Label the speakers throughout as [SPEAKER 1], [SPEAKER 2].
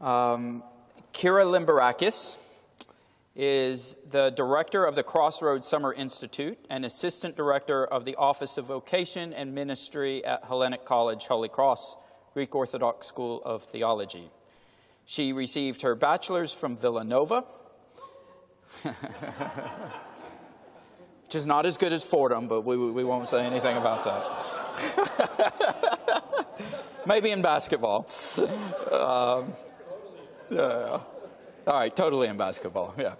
[SPEAKER 1] Kyra Limberakis is the director of the CrossRoad Summer Institute and assistant director of the Office of Vocation and Ministry at Hellenic College, Holy Cross, Greek Orthodox School of Theology. She received her bachelor's from Villanova, which is not as good as Fordham, but we won't say anything about that. Maybe in basketball. Yeah. All right, totally in basketball, yeah.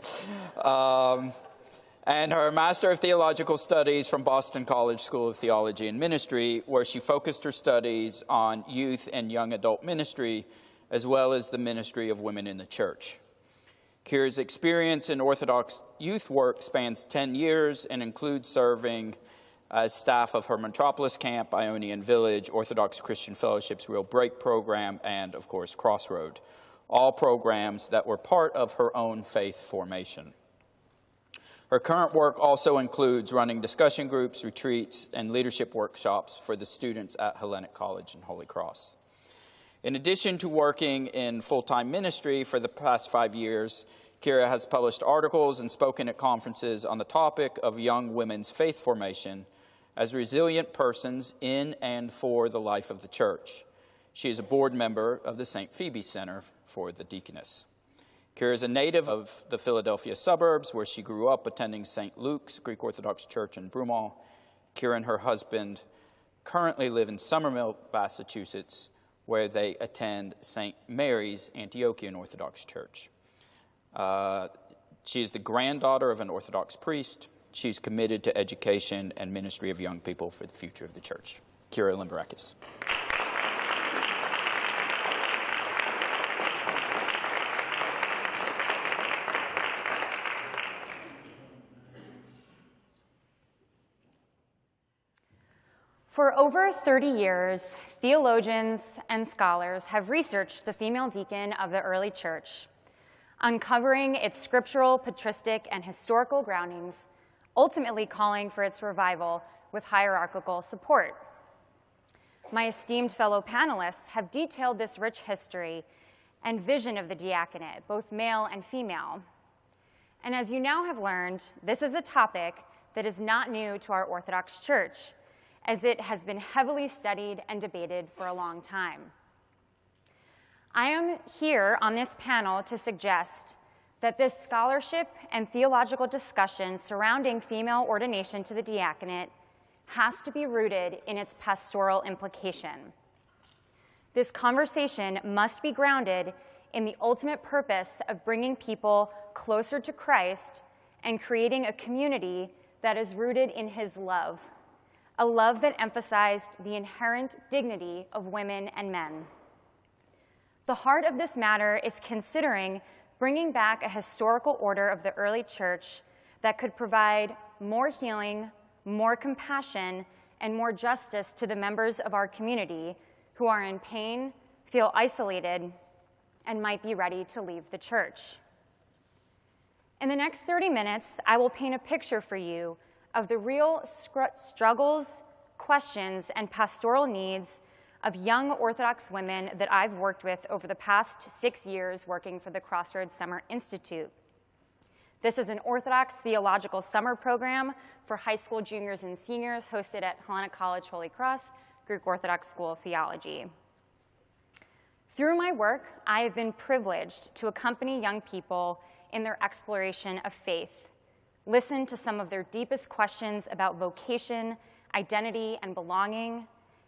[SPEAKER 1] And her Master of Theological Studies from Boston College School of Theology and Ministry, where she focused her studies on youth and young adult ministry, as well as the ministry of women in the church. Kyra's experience in Orthodox youth work spans 10 years and includes serving as staff of her Metropolis Camp, Ionian Village, Orthodox Christian Fellowship's Real Break program, and, of course, CrossRoad, all programs that were part of her own faith formation. Her current work also includes running discussion groups, retreats, and leadership workshops for the students at Hellenic College and Holy Cross. In addition to working in full-time ministry for the past 5 years, Kyra has published articles and spoken at conferences on the topic of young women's faith formation as resilient persons in and for the life of the church. She is a board member of the St. Phoebe Center for the Deaconess. Kyra is a native of the Philadelphia suburbs, where she grew up attending St. Luke's Greek Orthodox Church in Broomall. Kyra and her husband currently live in Somerville, Massachusetts, where they attend St. Mary's Antiochian Orthodox Church. She is the granddaughter of an Orthodox priest. She's committed to education and ministry of young people for the future of the church. Kyra Limberakis.
[SPEAKER 2] For over 30 years, theologians and scholars have researched the female deacon of the early church, uncovering its scriptural, patristic, and historical groundings, ultimately calling for its revival with hierarchical support. My esteemed fellow panelists have detailed this rich history and vision of the diaconate, both male and female. And as you now have learned, this is a topic that is not new to our Orthodox Church, as it has been heavily studied and debated for a long time. I am here on this panel to suggest that this scholarship and theological discussion surrounding female ordination to the diaconate has to be rooted in its pastoral implication. This conversation must be grounded in the ultimate purpose of bringing people closer to Christ and creating a community that is rooted in his love, a love that emphasized the inherent dignity of women and men. The heart of this matter is considering bringing back a historical order of the early church that could provide more healing, more compassion, and more justice to the members of our community who are in pain, feel isolated, and might be ready to leave the church. In the next 30 minutes, I will paint a picture for you of the real struggles, questions, and pastoral needs of young Orthodox women that I've worked with over the past 6 years working for the CrossRoad Summer Institute. This is an Orthodox theological summer program for high school juniors and seniors hosted at Hellenic College, Holy Cross, Greek Orthodox School of Theology. Through my work, I have been privileged to accompany young people in their exploration of faith, listen to some of their deepest questions about vocation, identity, and belonging,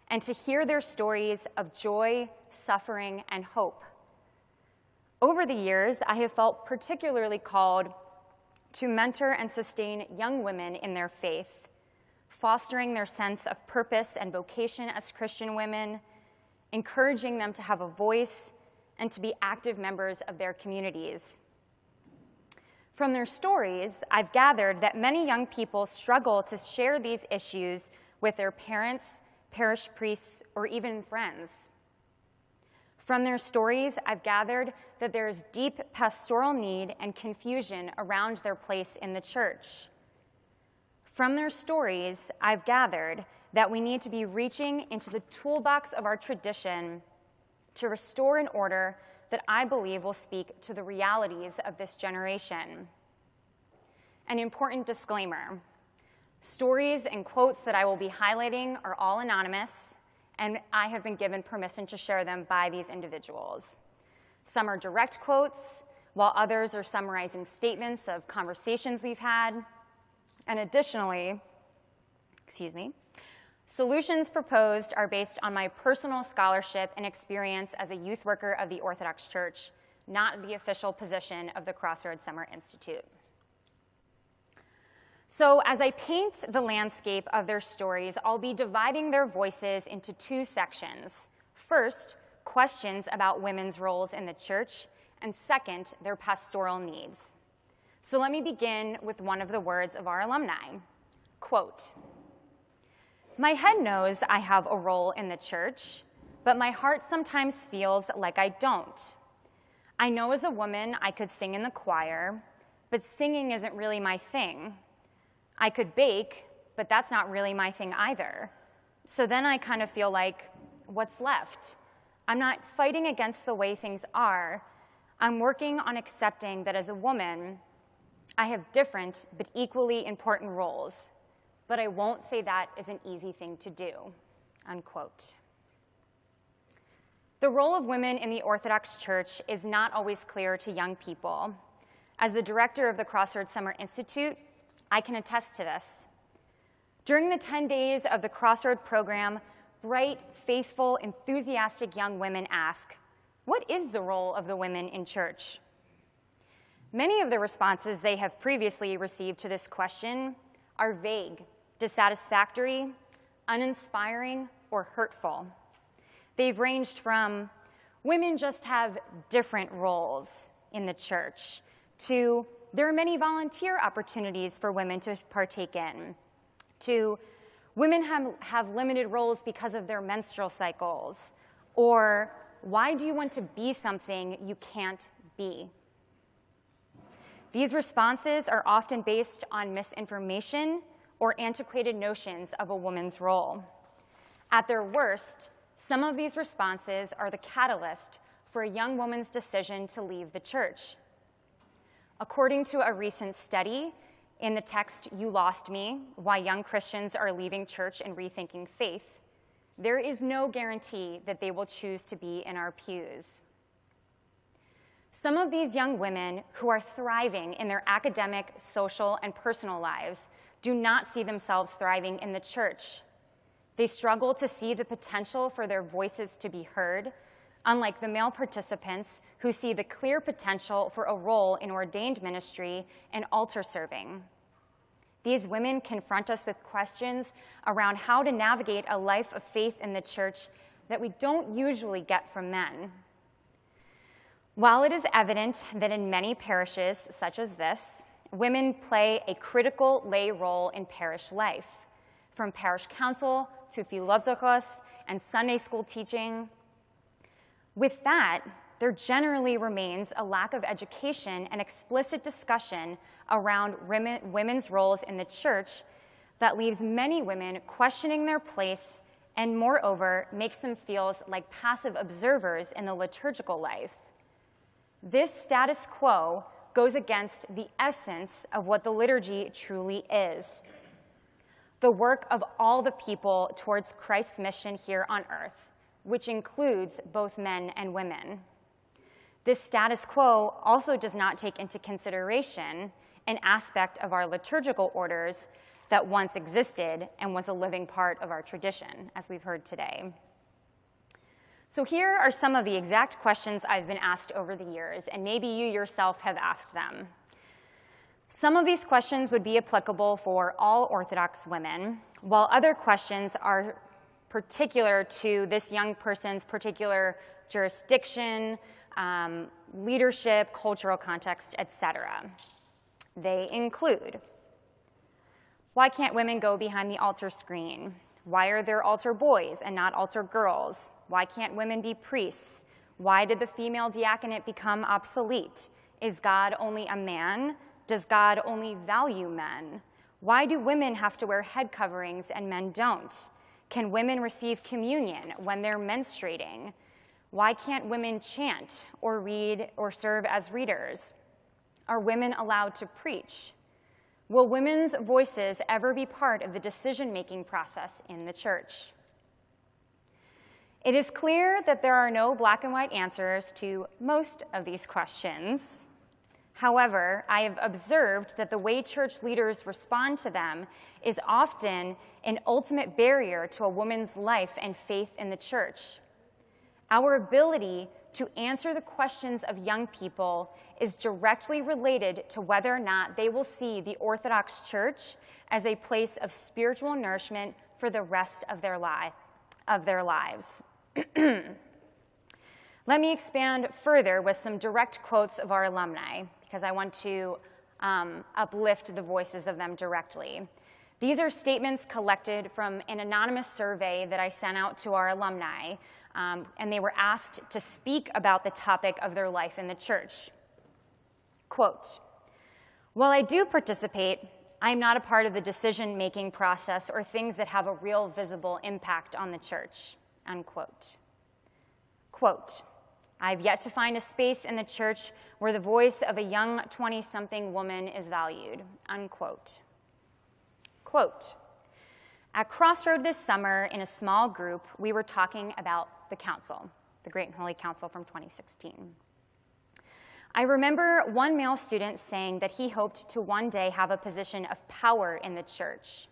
[SPEAKER 2] and to hear their stories of joy, suffering, and hope. Over the years, I have felt particularly called to mentor and sustain young women in their faith, fostering their sense of purpose and vocation as Christian women, encouraging them to have a voice and to be active members of their communities. From their stories, I've gathered that many young people struggle to share these issues with their parents, parish priests, or even friends. From their stories, I've gathered that there is deep pastoral need and confusion around their place in the church. From their stories, I've gathered that we need to be reaching into the toolbox of our tradition to restore an order that I believe will speak to the realities of this generation. An important disclaimer: stories and quotes that I will be highlighting are all anonymous, and I have been given permission to share them by these individuals. Some are direct quotes, while others are summarizing statements of conversations we've had. And additionally, solutions proposed are based on my personal scholarship and experience as a youth worker of the Orthodox Church, not the official position of the CrossRoad Summer Institute. So as I paint the landscape of their stories, I'll be dividing their voices into two sections. First, questions about women's roles in the church, and second, their pastoral needs. So let me begin with one of the words of our alumni. Quote, "My head knows I have a role in the church, but my heart sometimes feels like I don't. I know as a woman I could sing in the choir, but singing isn't really my thing. I could bake, but that's not really my thing either. So then I kind of feel like, what's left? I'm not fighting against the way things are. I'm working on accepting that as a woman, I have different but equally important roles, but I won't say that is an easy thing to do," unquote. The role of women in the Orthodox Church is not always clear to young people. As the director of the CrossRoad Summer Institute, I can attest to this. During the 10 days of the CrossRoad program, bright, faithful, enthusiastic young women ask, "What is the role of the women in church?" Many of the responses they have previously received to this question are vague, dissatisfactory, uninspiring, or hurtful. They've ranged from, "Women just have different roles in the church," to, "There are many volunteer opportunities for women to partake in," to, "Women have limited roles because of their menstrual cycles," or, "Why do you want to be something you can't be?" These responses are often based on misinformation or antiquated notions of a woman's role. At their worst, some of these responses are the catalyst for a young woman's decision to leave the church. According to a recent study in the text "You Lost Me: Why Young Christians Are Leaving Church and Rethinking Faith," there is no guarantee that they will choose to be in our pews. Some of these young women who are thriving in their academic, social, and personal lives do not see themselves thriving in the church. They struggle to see the potential for their voices to be heard, unlike the male participants who see the clear potential for a role in ordained ministry and altar serving. These women confront us with questions around how to navigate a life of faith in the church that we don't usually get from men. While it is evident that in many parishes such as this, women play a critical lay role in parish life, from parish council to philotokos and Sunday school teaching, with that, there generally remains a lack of education and explicit discussion around women's roles in the church that leaves many women questioning their place and, moreover, makes them feel like passive observers in the liturgical life. This status quo goes against the essence of what the liturgy truly is: the work of all the people towards Christ's mission here on earth, which includes both men and women. This status quo also does not take into consideration an aspect of our liturgical orders that once existed and was a living part of our tradition, as we've heard today. So here are some of the exact questions I've been asked over the years, and maybe you yourself have asked them. Some of these questions would be applicable for all Orthodox women, while other questions are particular to this young person's particular jurisdiction, leadership, cultural context, etc. They include: why can't women go behind the altar screen? Why are there altar boys and not altar girls? Why can't women be priests? Why did the female diaconate become obsolete? Is God only a man? Does God only value men? Why do women have to wear head coverings and men don't? Can women receive communion when they're menstruating? Why can't women chant or read or serve as readers? Are women allowed to preach? Will women's voices ever be part of the decision-making process in the church? It is clear that there are no black and white answers to most of these questions. However, I have observed that the way church leaders respond to them is often an ultimate barrier to a woman's life and faith in the church. Our ability to answer the questions of young people is directly related to whether or not they will see the Orthodox Church as a place of spiritual nourishment for the rest of their lives. Let me expand further with some direct quotes of our alumni, because I want to uplift the voices of them directly. These are statements collected from an anonymous survey that I sent out to our alumni, and they were asked to speak about the topic of their life in the church. Quote, "While I do participate, I am not a part of the decision-making process or things that have a real visible impact on the church." Unquote. Quote, "I've yet to find a space in the church where the voice of a young 20-something woman is valued." Unquote. Quote, "At CrossRoad this summer in a small group, we were talking about the council, the Great and Holy Council from 2016. I remember one male student saying that he hoped to one day have a position of power in the church.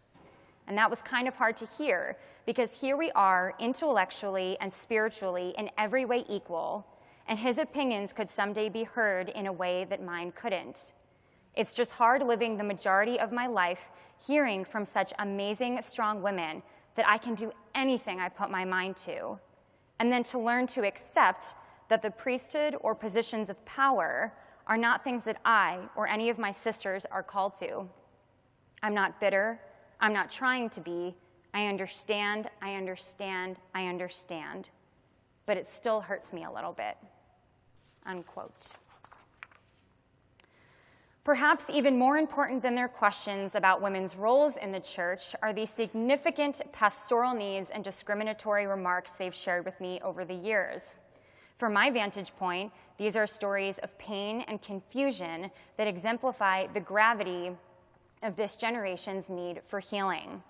[SPEAKER 2] And that was kind of hard to hear, because here we are, intellectually and spiritually in every way equal, and his opinions could someday be heard in a way that mine couldn't. It's just hard living the majority of my life hearing from such amazing, strong women that I can do anything I put my mind to, and then to learn to accept that the priesthood or positions of power are not things that I or any of my sisters are called to. I'm not bitter. I'm not trying to be. I understand, I understand, I understand. But it still hurts me a little bit." Unquote. Perhaps even more important than their questions about women's roles in the church are the significant pastoral needs and discriminatory remarks they've shared with me over the years. From my vantage point, these are stories of pain and confusion that exemplify the gravity of this generation's need for healing.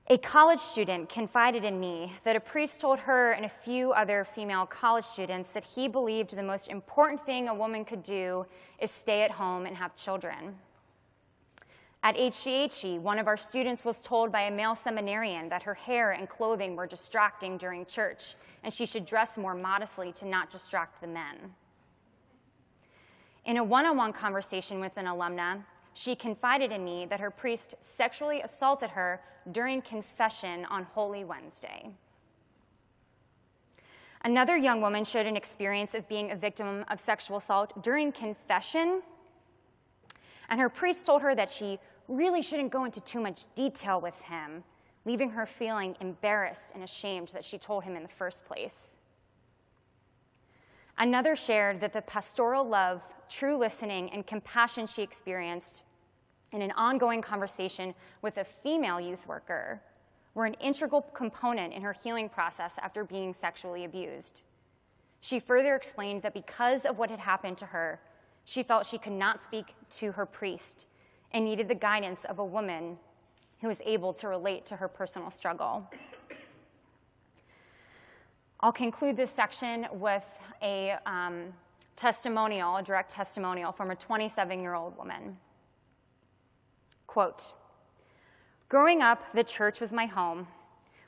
[SPEAKER 2] A college student confided in me that a priest told her and a few other female college students that he believed the most important thing a woman could do is stay at home and have children. At HCHE, one of our students was told by a male seminarian that her hair and clothing were distracting during church, and she should dress more modestly to not distract the men. In a one-on-one conversation with an alumna, she confided in me that her priest sexually assaulted her during confession on Holy Wednesday. Another young woman shared an experience of being a victim of sexual assault during confession, and her priest told her that she really shouldn't go into too much detail with him, leaving her feeling embarrassed and ashamed that she told him in the first place. Another shared that the pastoral love, true listening, and compassion she experienced in an ongoing conversation with a female youth worker were an integral component in her healing process after being sexually abused. She further explained that because of what had happened to her, she felt she could not speak to her priest and needed the guidance of a woman who was able to relate to her personal struggle. I'll conclude this section with a testimonial, a direct testimonial from a 27-year-old woman. Quote, "Growing up, the church was my home.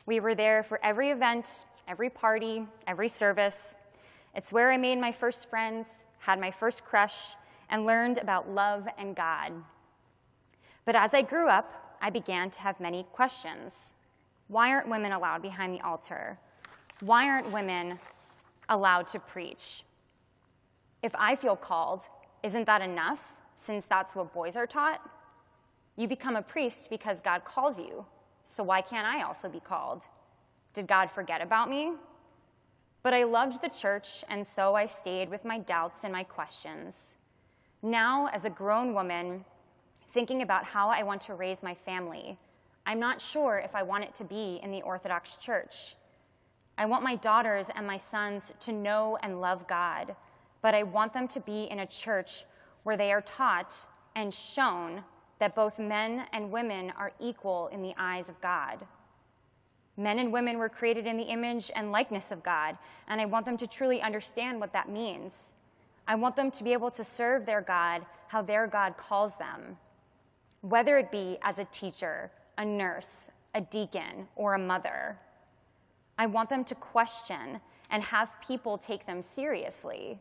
[SPEAKER 2] We were there for every event, every party, every service. It's where I made my first friends, had my first crush, and learned about love and God. But as I grew up, I began to have many questions. Why aren't women allowed behind the altar? Why aren't women allowed to preach? If I feel called, isn't that enough, since that's what boys are taught? You become a priest because God calls you, so why can't I also be called? Did God forget about me? But I loved the church, and so I stayed with my doubts and my questions. Now, as a grown woman, thinking about how I want to raise my family, I'm not sure if I want it to be in the Orthodox Church. I want my daughters and my sons to know and love God, but I want them to be in a church where they are taught and shown that both men and women are equal in the eyes of God. Men and women were created in the image and likeness of God, and I want them to truly understand what that means. I want them to be able to serve their God how their God calls them, whether it be as a teacher, a nurse, a deacon, or a mother. I want them to question and have people take them seriously.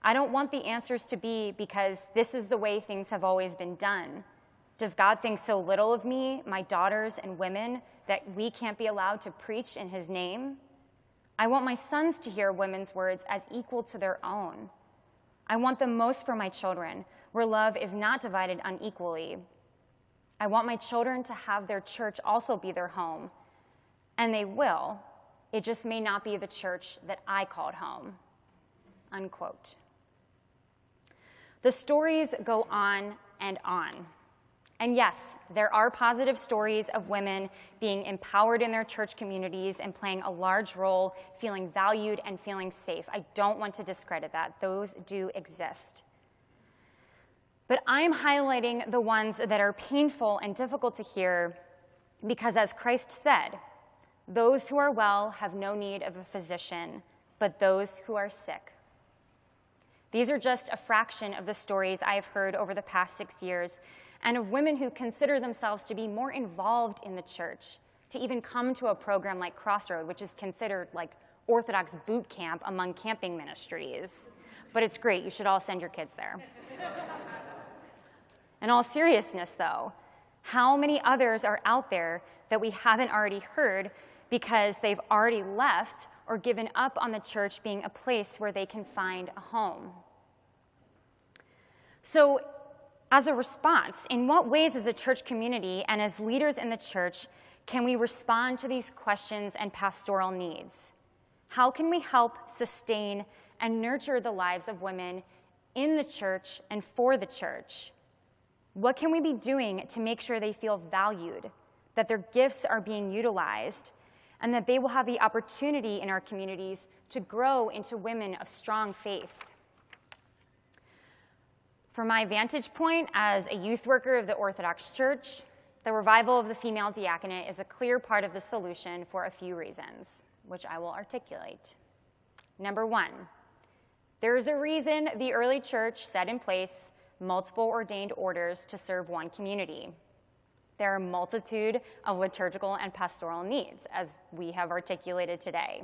[SPEAKER 2] I don't want the answers to be because this is the way things have always been done. Does God think so little of me, my daughters and women, that we can't be allowed to preach in his name? I want my sons to hear women's words as equal to their own. I want the most for my children, where love is not divided unequally. I want my children to have their church also be their home, and they will. It just may not be the church that I called home." Unquote. The stories go on and on. And yes, there are positive stories of women being empowered in their church communities and playing a large role, feeling valued and feeling safe. I don't want to discredit that. Those do exist. But I'm highlighting the ones that are painful and difficult to hear because, as Christ said, those who are well have no need of a physician, but those who are sick. These are just a fraction of the stories I have heard over the past 6 years, and of women who consider themselves to be more involved in the church, to even come to a program like CrossRoad, which is considered like Orthodox boot camp among camping ministries. But it's great. You should all send your kids there. In all seriousness, though, how many others are out there that we haven't already heard because they've already left or given up on the church being a place where they can find a home? So, as a response, in what ways as a church community and as leaders in the church can we respond to these questions and pastoral needs? How can we help sustain and nurture the lives of women in the church and for the church? What can we be doing to make sure they feel valued, that their gifts are being utilized, and that they will have the opportunity in our communities to grow into women of strong faith? From my vantage point as a youth worker of the Orthodox Church, the revival of the female diaconate is a clear part of the solution for a few reasons, which I will articulate. Number one, there is a reason the early church set in place multiple ordained orders to serve one community. There are a multitude of liturgical and pastoral needs, as we have articulated today.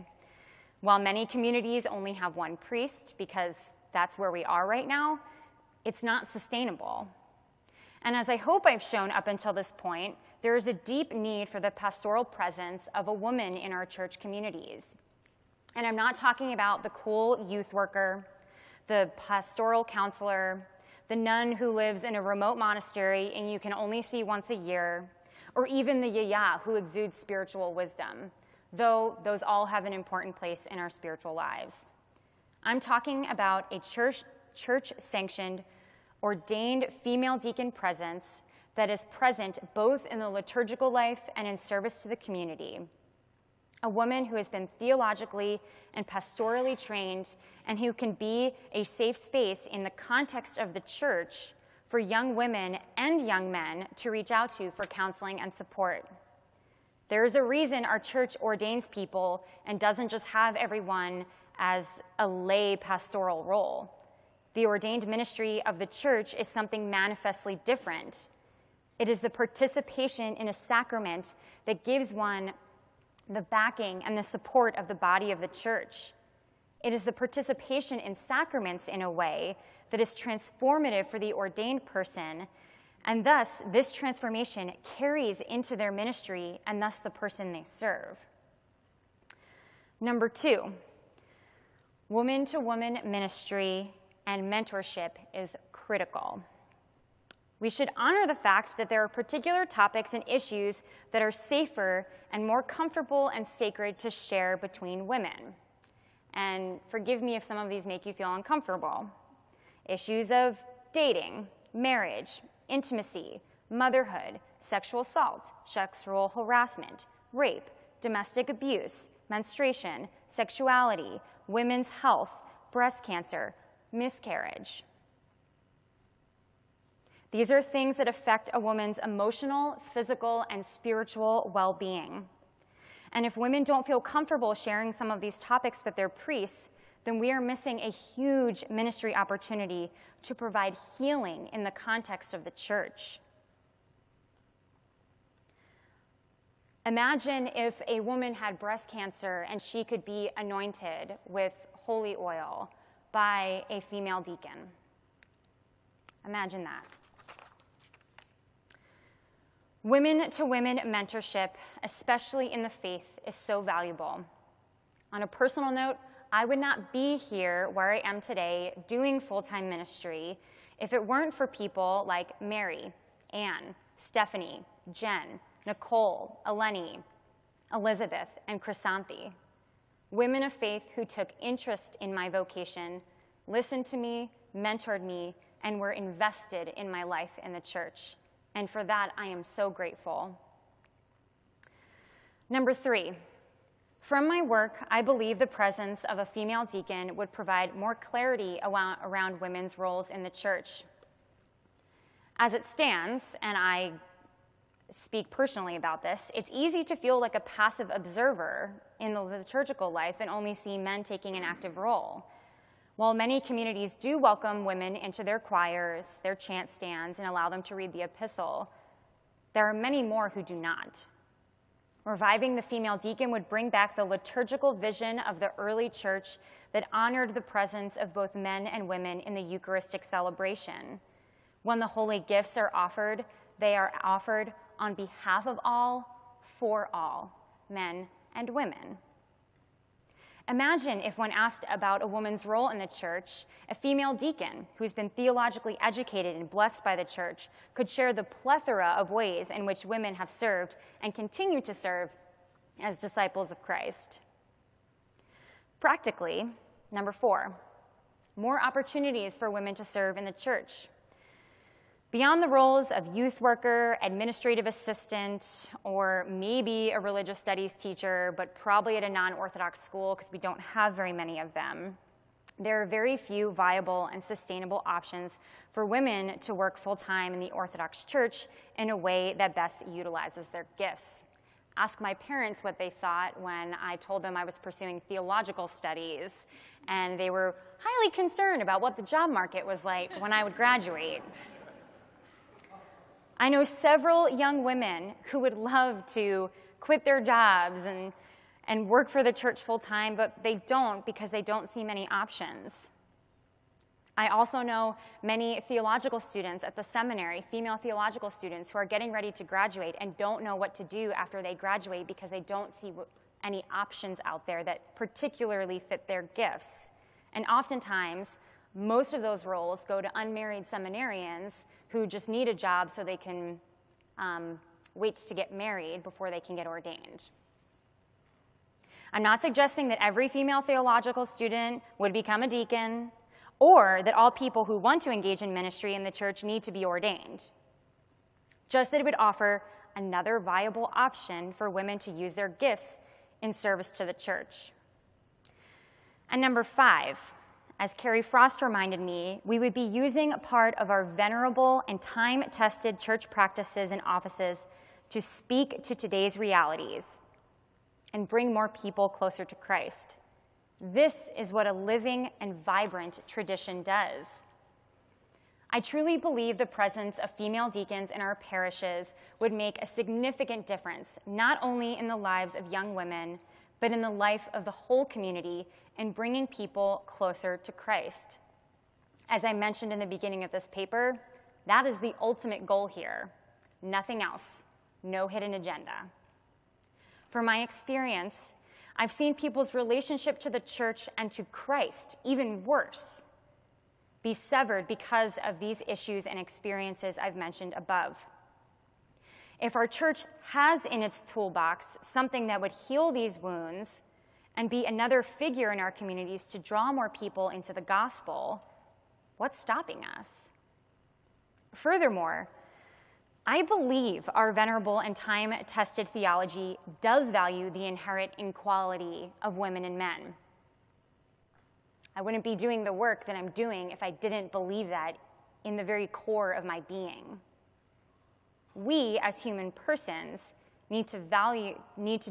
[SPEAKER 2] While many communities only have one priest, because that's where we are right now, it's not sustainable. And as I hope I've shown up until this point, there is a deep need for the pastoral presence of a woman in our church communities. And I'm not talking about the cool youth worker, the pastoral counselor, the nun who lives in a remote monastery and you can only see once a year, or even the yaya who exudes spiritual wisdom, though those all have an important place in our spiritual lives. I'm talking about a church-sanctioned, ordained female deacon presence that is present both in the liturgical life and in service to the community. A woman who has been theologically and pastorally trained and who can be a safe space in the context of the church for young women and young men to reach out to for counseling and support. There is a reason our church ordains people and doesn't just have everyone as a lay pastoral role. The ordained ministry of the church is something manifestly different. It is the participation in a sacrament that gives one the backing and the support of the body of the church. It is the participation in sacraments in a way that is transformative for the ordained person, and thus this transformation carries into their ministry and thus the person they serve. Number two, woman-to-woman ministry and mentorship is critical. We should honor the fact that there are particular topics and issues that are safer and more comfortable and sacred to share between women. And forgive me if some of these make you feel uncomfortable. Issues of dating, marriage, intimacy, motherhood, sexual assault, sexual harassment, rape, domestic abuse, menstruation, sexuality, women's health, breast cancer, miscarriage. These are things that affect a woman's emotional, physical, and spiritual well-being. And if women don't feel comfortable sharing some of these topics with their priests, then we are missing a huge ministry opportunity to provide healing in the context of the church. Imagine if a woman had breast cancer and she could be anointed with holy oil by a female deacon. Imagine that. Women-to-women mentorship, especially in the faith, is so valuable. On a personal note, I would not be here where I am today doing full-time ministry if it weren't for people like Mary, Anne, Stephanie, Jen, Nicole, Eleni, Elizabeth, and Chrysanthi. Women of faith who took interest in my vocation, listened to me, mentored me, and were invested in my life in the church. And for that, I am so grateful. Number 3, from my work, I believe the presence of a female deacon would provide more clarity around women's roles in the church. As it stands, and I speak personally about this, it's easy to feel like a passive observer in the liturgical life and only see men taking an active role. While many communities do welcome women into their choirs, their chant stands, and allow them to read the epistle, there are many more who do not. Reviving the female deacon would bring back the liturgical vision of the early church that honored the presence of both men and women in the Eucharistic celebration. When the holy gifts are offered, they are offered on behalf of all, for all, men and women. Imagine if, when asked about a woman's role in the church, a female deacon who's been theologically educated and blessed by the church could share the plethora of ways in which women have served and continue to serve as disciples of Christ. Practically, number 4, more opportunities for women to serve in the church. Beyond the roles of youth worker, administrative assistant, or maybe a religious studies teacher, but probably at a non-Orthodox school because we don't have very many of them, there are very few viable and sustainable options for women to work full-time in the Orthodox Church in a way that best utilizes their gifts. Ask my parents what they thought when I told them I was pursuing theological studies, and they were highly concerned about what the job market was like when I would graduate. I know several young women who would love to quit their jobs and work for the church full-time, but they don't because they don't see many options. I also know many theological students at the seminary, female theological students, who are getting ready to graduate and don't know what to do after they graduate because they don't see any options out there that particularly fit their gifts. And oftentimes, most of those roles go to unmarried seminarians who just need a job so they can wait to get married before they can get ordained. I'm not suggesting that every female theological student would become a deacon or that all people who want to engage in ministry in the church need to be ordained, just that it would offer another viable option for women to use their gifts in service to the church. And number 5, as Carrie Frost reminded me, we would be using a part of our venerable and time-tested church practices and offices to speak to today's realities and bring more people closer to Christ. This is what a living and vibrant tradition does. I truly believe the presence of female deacons in our parishes would make a significant difference, not only in the lives of young women, but in the life of the whole community in bringing people closer to Christ. As I mentioned in the beginning of this paper, that is the ultimate goal here. Nothing else. No hidden agenda. From my experience, I've seen people's relationship to the church and to Christ, even worse, be severed because of these issues and experiences I've mentioned above. If our church has in its toolbox something that would heal these wounds and be another figure in our communities to draw more people into the gospel, what's stopping us? Furthermore, I believe our venerable and time-tested theology does value the inherent equality of women and men. I wouldn't be doing the work that I'm doing if I didn't believe that in the very core of my being. We, as human persons, need to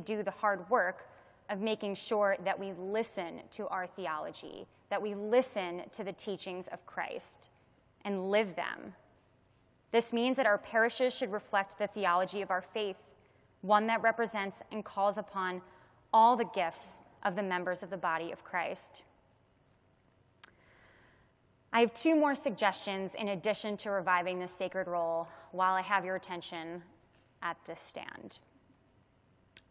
[SPEAKER 2] do the hard work of making sure that we listen to our theology, that we listen to the teachings of Christ and live them. This means that our parishes should reflect the theology of our faith, one that represents and calls upon all the gifts of the members of the body of Christ. I have two more suggestions in addition to reviving this sacred role while I have your attention at this stand.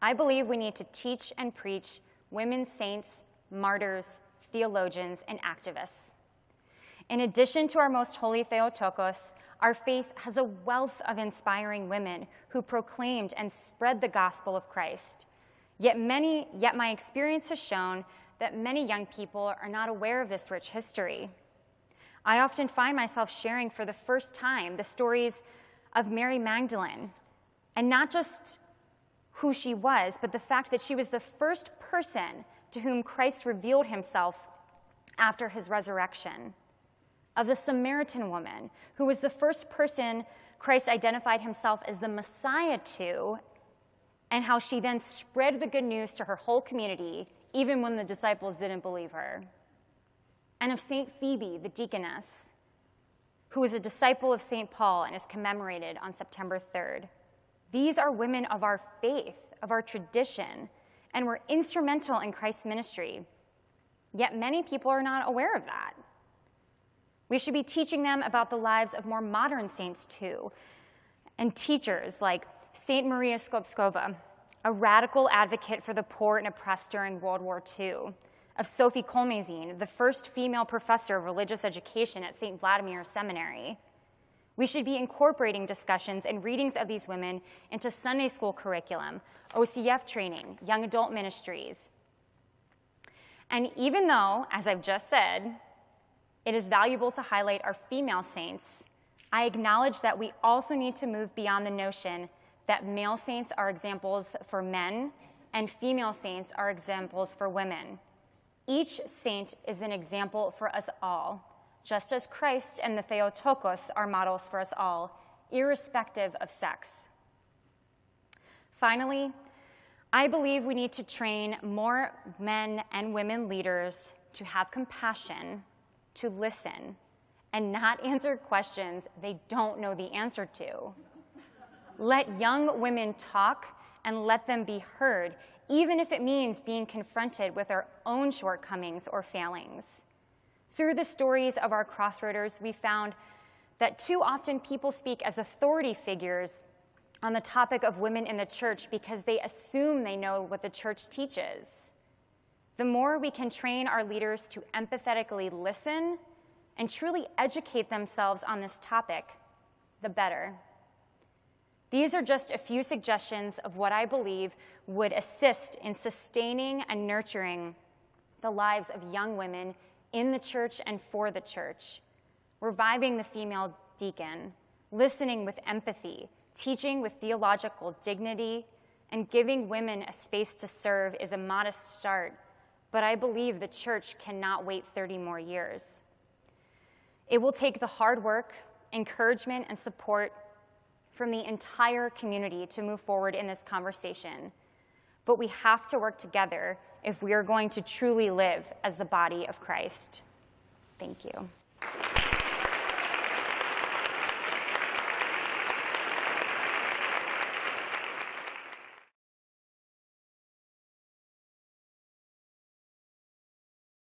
[SPEAKER 2] I believe we need to teach and preach women saints, martyrs, theologians, and activists. In addition to our most holy Theotokos, our faith has a wealth of inspiring women who proclaimed and spread the gospel of Christ. Yet my experience has shown that many young people are not aware of this rich history. I often find myself sharing for the first time the stories of Mary Magdalene, and not just who she was, but the fact that she was the first person to whom Christ revealed himself after his resurrection, of the Samaritan woman, who was the first person Christ identified himself as the Messiah to, and how she then spread the good news to her whole community, even when the disciples didn't believe her. And of St. Phoebe, the deaconess, who was a disciple of St. Paul and is commemorated on September 3rd. These are women of our faith, of our tradition, and were instrumental in Christ's ministry. Yet many people are not aware of that. We should be teaching them about the lives of more modern saints too, and teachers like St. Maria Skobskova, a radical advocate for the poor and oppressed during World War II, of Sophie Kolmazine, the first female professor of religious education at St. Vladimir Seminary. We should be incorporating discussions and readings of these women into Sunday school curriculum, OCF training, young adult ministries. And even though, as I've just said, it is valuable to highlight our female saints, I acknowledge that we also need to move beyond the notion that male saints are examples for men and female saints are examples for women. Each saint is an example for us all, just as Christ and the Theotokos are models for us all, irrespective of sex. Finally, I believe we need to train more men and women leaders to have compassion, to listen, and not answer questions they don't know the answer to. Let young women talk and let them be heard, even if it means being confronted with our own shortcomings or failings. Through the stories of our CrossRoaders, we found that too often people speak as authority figures on the topic of women in the church because they assume they know what the church teaches. The more we can train our leaders to empathetically listen and truly educate themselves on this topic, the better. These are just a few suggestions of what I believe would assist in sustaining and nurturing the lives of young women in the church and for the church, reviving the female deacon, listening with empathy, teaching with theological dignity, and giving women a space to serve is a modest start, but I believe the church cannot wait 30 more years. It will take the hard work, encouragement, and support from the entire community to move forward in this conversation. But we have to work together if we are going to truly live as the body of Christ. Thank you.